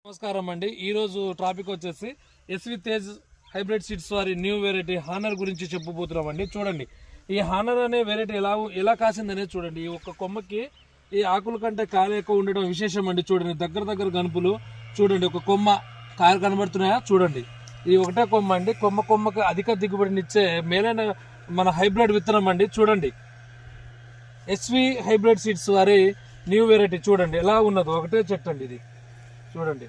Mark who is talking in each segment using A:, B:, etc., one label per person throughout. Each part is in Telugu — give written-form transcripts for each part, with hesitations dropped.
A: నమస్కారం అండి. ఈరోజు టాపిక్ వచ్చేసి ఎస్వి తేజ్ హైబ్రిడ్ సీడ్స్ వారి న్యూ వెరైటీ హానర్ గురించి చెప్పబోతున్నాం అండి. చూడండి, ఈ హానర్ అనే వెరైటీ ఎలా కాసిందనేది చూడండి. ఈ ఒక్క కొమ్మకి ఈ ఆకుల కంటే కాయలు ఎక్కువ ఉండడం విశేషం అండి. చూడండి, దగ్గర గనుపులు చూడండి. ఒక కొమ్మ కాయలు కనబడుతున్నాయా? చూడండి, ఈ ఒకటే కొమ్మ అండి. కొమ్మకి అధిక దిగుబడినిచ్చే మేలైన మన హైబ్రిడ్ విత్తనం అండి. చూడండి, ఎస్వి హైబ్రిడ్ సీడ్స్ వారి న్యూ వెరైటీ చూడండి ఎలా ఉన్నదో. ఒకటే చెట్టు అండి ఇది. చూడండి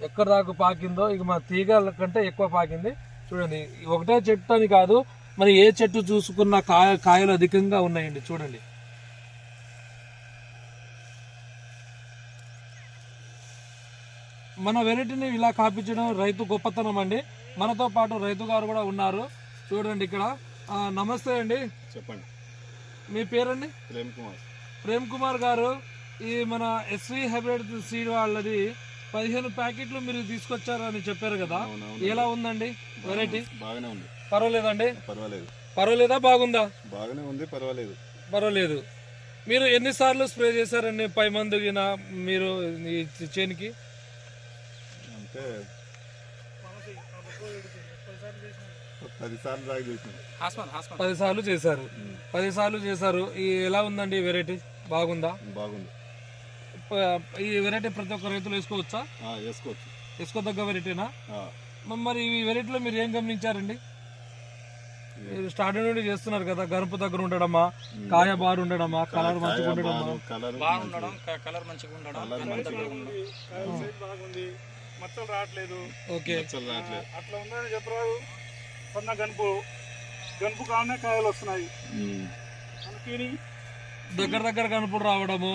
A: ఎక్కడ దాకా పాకిందో, ఇక మన తీగల కంటే ఎక్కువ పాకింది. చూడండి, ఒకటే చెట్టు అని కాదు, మరి ఏ చెట్టు చూసుకున్న కాయలు అధికంగా ఉన్నాయండి. చూడండి, మన వెరైటీని ఇలా కాపించడం రైతు గొప్పతనం అండి. మనతో పాటు రైతు గారు కూడా ఉన్నారు. చూడండి ఇక్కడ. నమస్తే అండి,
B: చెప్పండి.
A: మీ పేరండి?
B: ప్రేమ్
A: కుమార్ గారు, ఈ మన ఎస్వి హైబ్రిడ్ సీడ్ వాళ్ళది 15 ప్యాకెట్లు మీరు తీసుకొచ్చారని చెప్పారు కదా, ఎలా ఉందండి వెరైటీ?
B: బాగానే ఉంది.
A: పర్వాలేదండి? పర్వాలేదా? బాగుందా?
B: బాగానే ఉంది.
A: పర్వాలేదు. మీరు ఎన్నిసార్లు స్ప్రే చేశారండి పై మందు మీరు ఈ చేనికి?
B: అంటే 10 సార్లు
A: చేశారు. 10 సార్లు చేశారు. ఈ ఎలా ఉందండి వెరైటీ? బాగుందా?
B: బాగుంది.
A: ఈ వెరైటీ ప్రతి ఒక్క రైతులు వేసుకోవచ్చా? వేసుకోదగ్గ వెరైటీనా? మరి ఈ వెరైటీలో మీరు ఏం గమనించారండి? మీరు స్టార్టింగ్ నుండి చేస్తున్నారు కదా, గరుపు దగ్గర ఉండడమా, కాయ బారు ఉండడమా, కలర్ మంచిగా ఉండడమా?
C: మచ్చలు రావట్లేదు.
A: ఓకే,
C: అట్లా ఉందని చెప్పరాదు. సన్న గనుపు కానే కాయలు వస్తున్నాయి.
A: దగ్గర గనుపుడు రావడము,